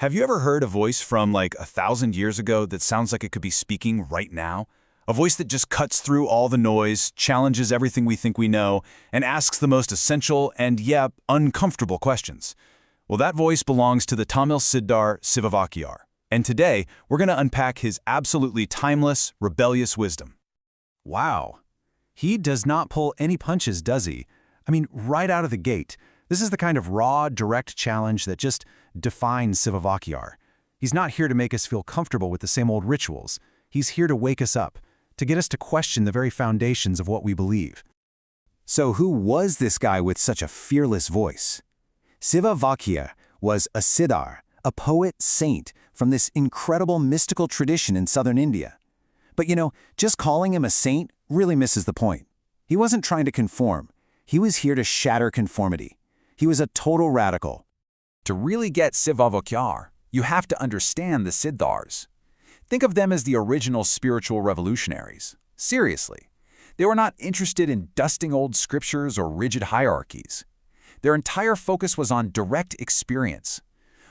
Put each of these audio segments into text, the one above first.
Have you ever heard a voice from like 1,000 years ago that sounds like it could be speaking right now? A voice that just cuts through all the noise, challenges everything we think we know, and asks the most essential and, yeah, uncomfortable questions. Well, that voice belongs to the Tamil Siddhar Sivavakyar. And today, we're going to unpack his absolutely timeless, rebellious wisdom. Wow. He does not pull any punches, does he? I mean, right out of the gate. This is the kind of raw, direct challenge that just defines Sivavakyar. He's not here to make us feel comfortable with the same old rituals. He's here to wake us up, to get us to question the very foundations of what we believe. So who was this guy with such a fearless voice? Sivavakyar was a Siddhar, a poet saint from this incredible mystical tradition in southern India. But just calling him a saint really misses the point. He wasn't trying to conform. He was here to shatter conformity. He was a total radical. To really get Sivavakyar, you have to understand the Siddhars. Think of them as the original spiritual revolutionaries. Seriously. They were not interested in dusting old scriptures or rigid hierarchies. Their entire focus was on direct experience,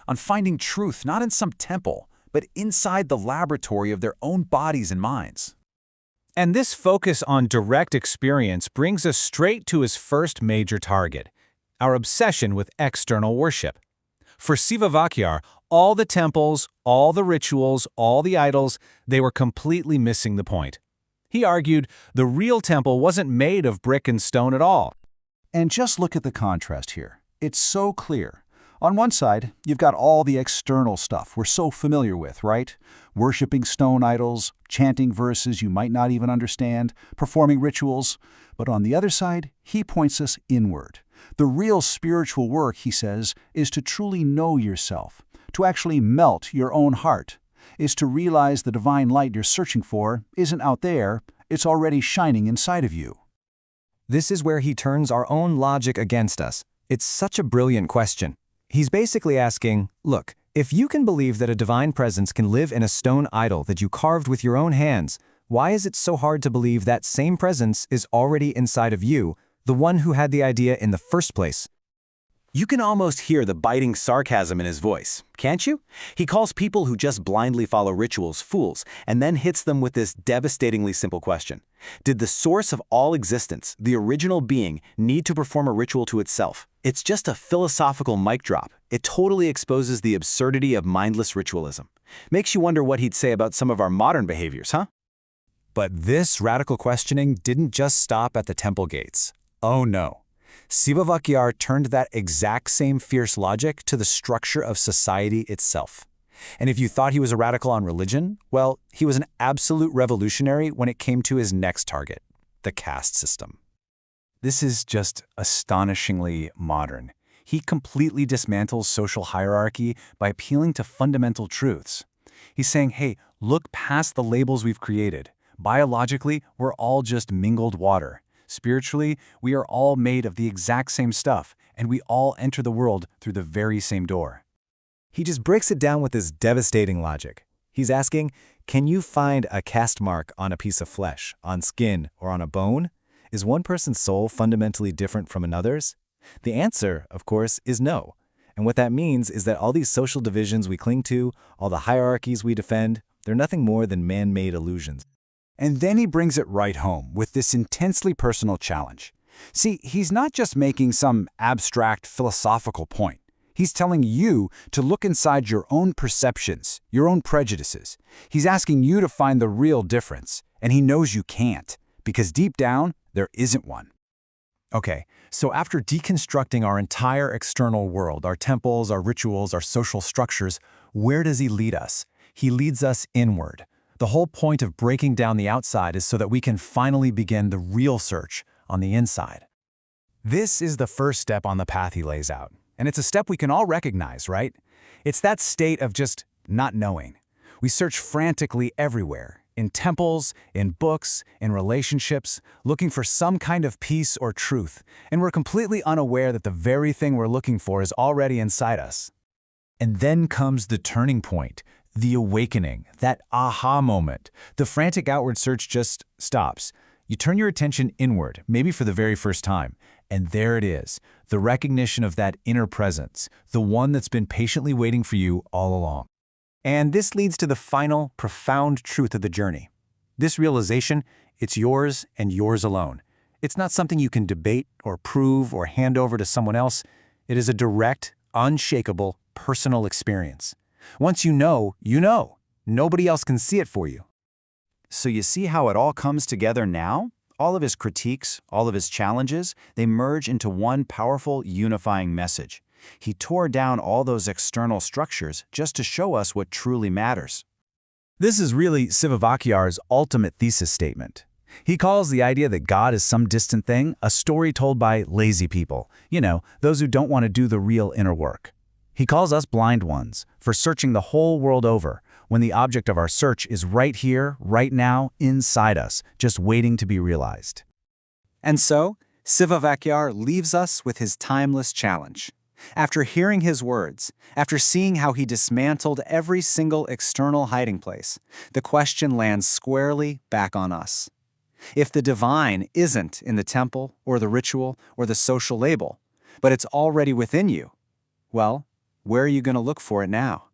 on finding truth not in some temple, but inside the laboratory of their own bodies and minds. And this focus on direct experience brings us straight to his first major target, our obsession with external worship. For Sivavakyar, all the temples, all the rituals, all the idols, they were completely missing the point. He argued the real temple wasn't made of brick and stone at all. And just look at the contrast here. It's so clear. On one side, you've got all the external stuff we're so familiar with, right? Worshipping stone idols, chanting verses you might not even understand, performing rituals. But on the other side, he points us inward. The real spiritual work, he says, is to truly know yourself, to actually melt your own heart, is to realize the divine light you're searching for isn't out there, it's already shining inside of you. This is where he turns our own logic against us. It's such a brilliant question. He's basically asking, look, if you can believe that a divine presence can live in a stone idol that you carved with your own hands, why is it so hard to believe that same presence is already inside of you, the one who had the idea in the first place? You can almost hear the biting sarcasm in his voice, can't you? He calls people who just blindly follow rituals fools, and then hits them with this devastatingly simple question. Did the source of all existence, the original being, need to perform a ritual to itself? It's just a philosophical mic drop. It totally exposes the absurdity of mindless ritualism. Makes you wonder what he'd say about some of our modern behaviors, huh? But this radical questioning didn't just stop at the temple gates. Oh no. Sivavakyar turned that exact same fierce logic to the structure of society itself. And if you thought he was a radical on religion, well, he was an absolute revolutionary when it came to his next target, the caste system. This is just astonishingly modern. He completely dismantles social hierarchy by appealing to fundamental truths. He's saying, hey, look past the labels we've created. Biologically, we're all just mingled water. Spiritually, we are all made of the exact same stuff, and we all enter the world through the very same door. He just breaks it down with this devastating logic. He's asking, can you find a caste mark on a piece of flesh, on skin, or on a bone? Is one person's soul fundamentally different from another's? The answer, of course, is no. And what that means is that all these social divisions we cling to, all the hierarchies we defend, they're nothing more than man-made illusions. And then he brings it right home with this intensely personal challenge. See, he's not just making some abstract philosophical point. He's telling you to look inside your own perceptions, your own prejudices. He's asking you to find the real difference, and he knows you can't, because deep down, there isn't one. Okay, so after deconstructing our entire external world, our temples, our rituals, our social structures, where does he lead us? He leads us inward. The whole point of breaking down the outside is so that we can finally begin the real search on the inside. This is the first step on the path he lays out, and it's a step we can all recognize, right? It's that state of just not knowing. We search frantically everywhere, in temples, in books, in relationships, looking for some kind of peace or truth, and we're completely unaware that the very thing we're looking for is already inside us. And then comes the turning point. The awakening, that aha moment. The frantic outward search just stops. You turn your attention inward, maybe for the very first time, and there it is, the recognition of that inner presence, the one that's been patiently waiting for you all along. And this leads to the final, profound truth of the journey. This realization, it's yours and yours alone. It's not something you can debate or prove or hand over to someone else. It is a direct, unshakable, personal experience. Once you know, you know. Nobody else can see it for you. So you see how it all comes together now? All of his critiques, all of his challenges, they merge into one powerful, unifying message. He tore down all those external structures just to show us what truly matters. This is really Sivavakyar's ultimate thesis statement. He calls the idea that God is some distant thing a story told by lazy people, those who don't want to do the real inner work. He calls us blind ones for searching the whole world over, when the object of our search is right here, right now, inside us, just waiting to be realized. And so, Sivavakyar leaves us with his timeless challenge. After hearing his words, after seeing how he dismantled every single external hiding place, the question lands squarely back on us. If the divine isn't in the temple or the ritual or the social label, but it's already within you, well, where are you going to look for it now?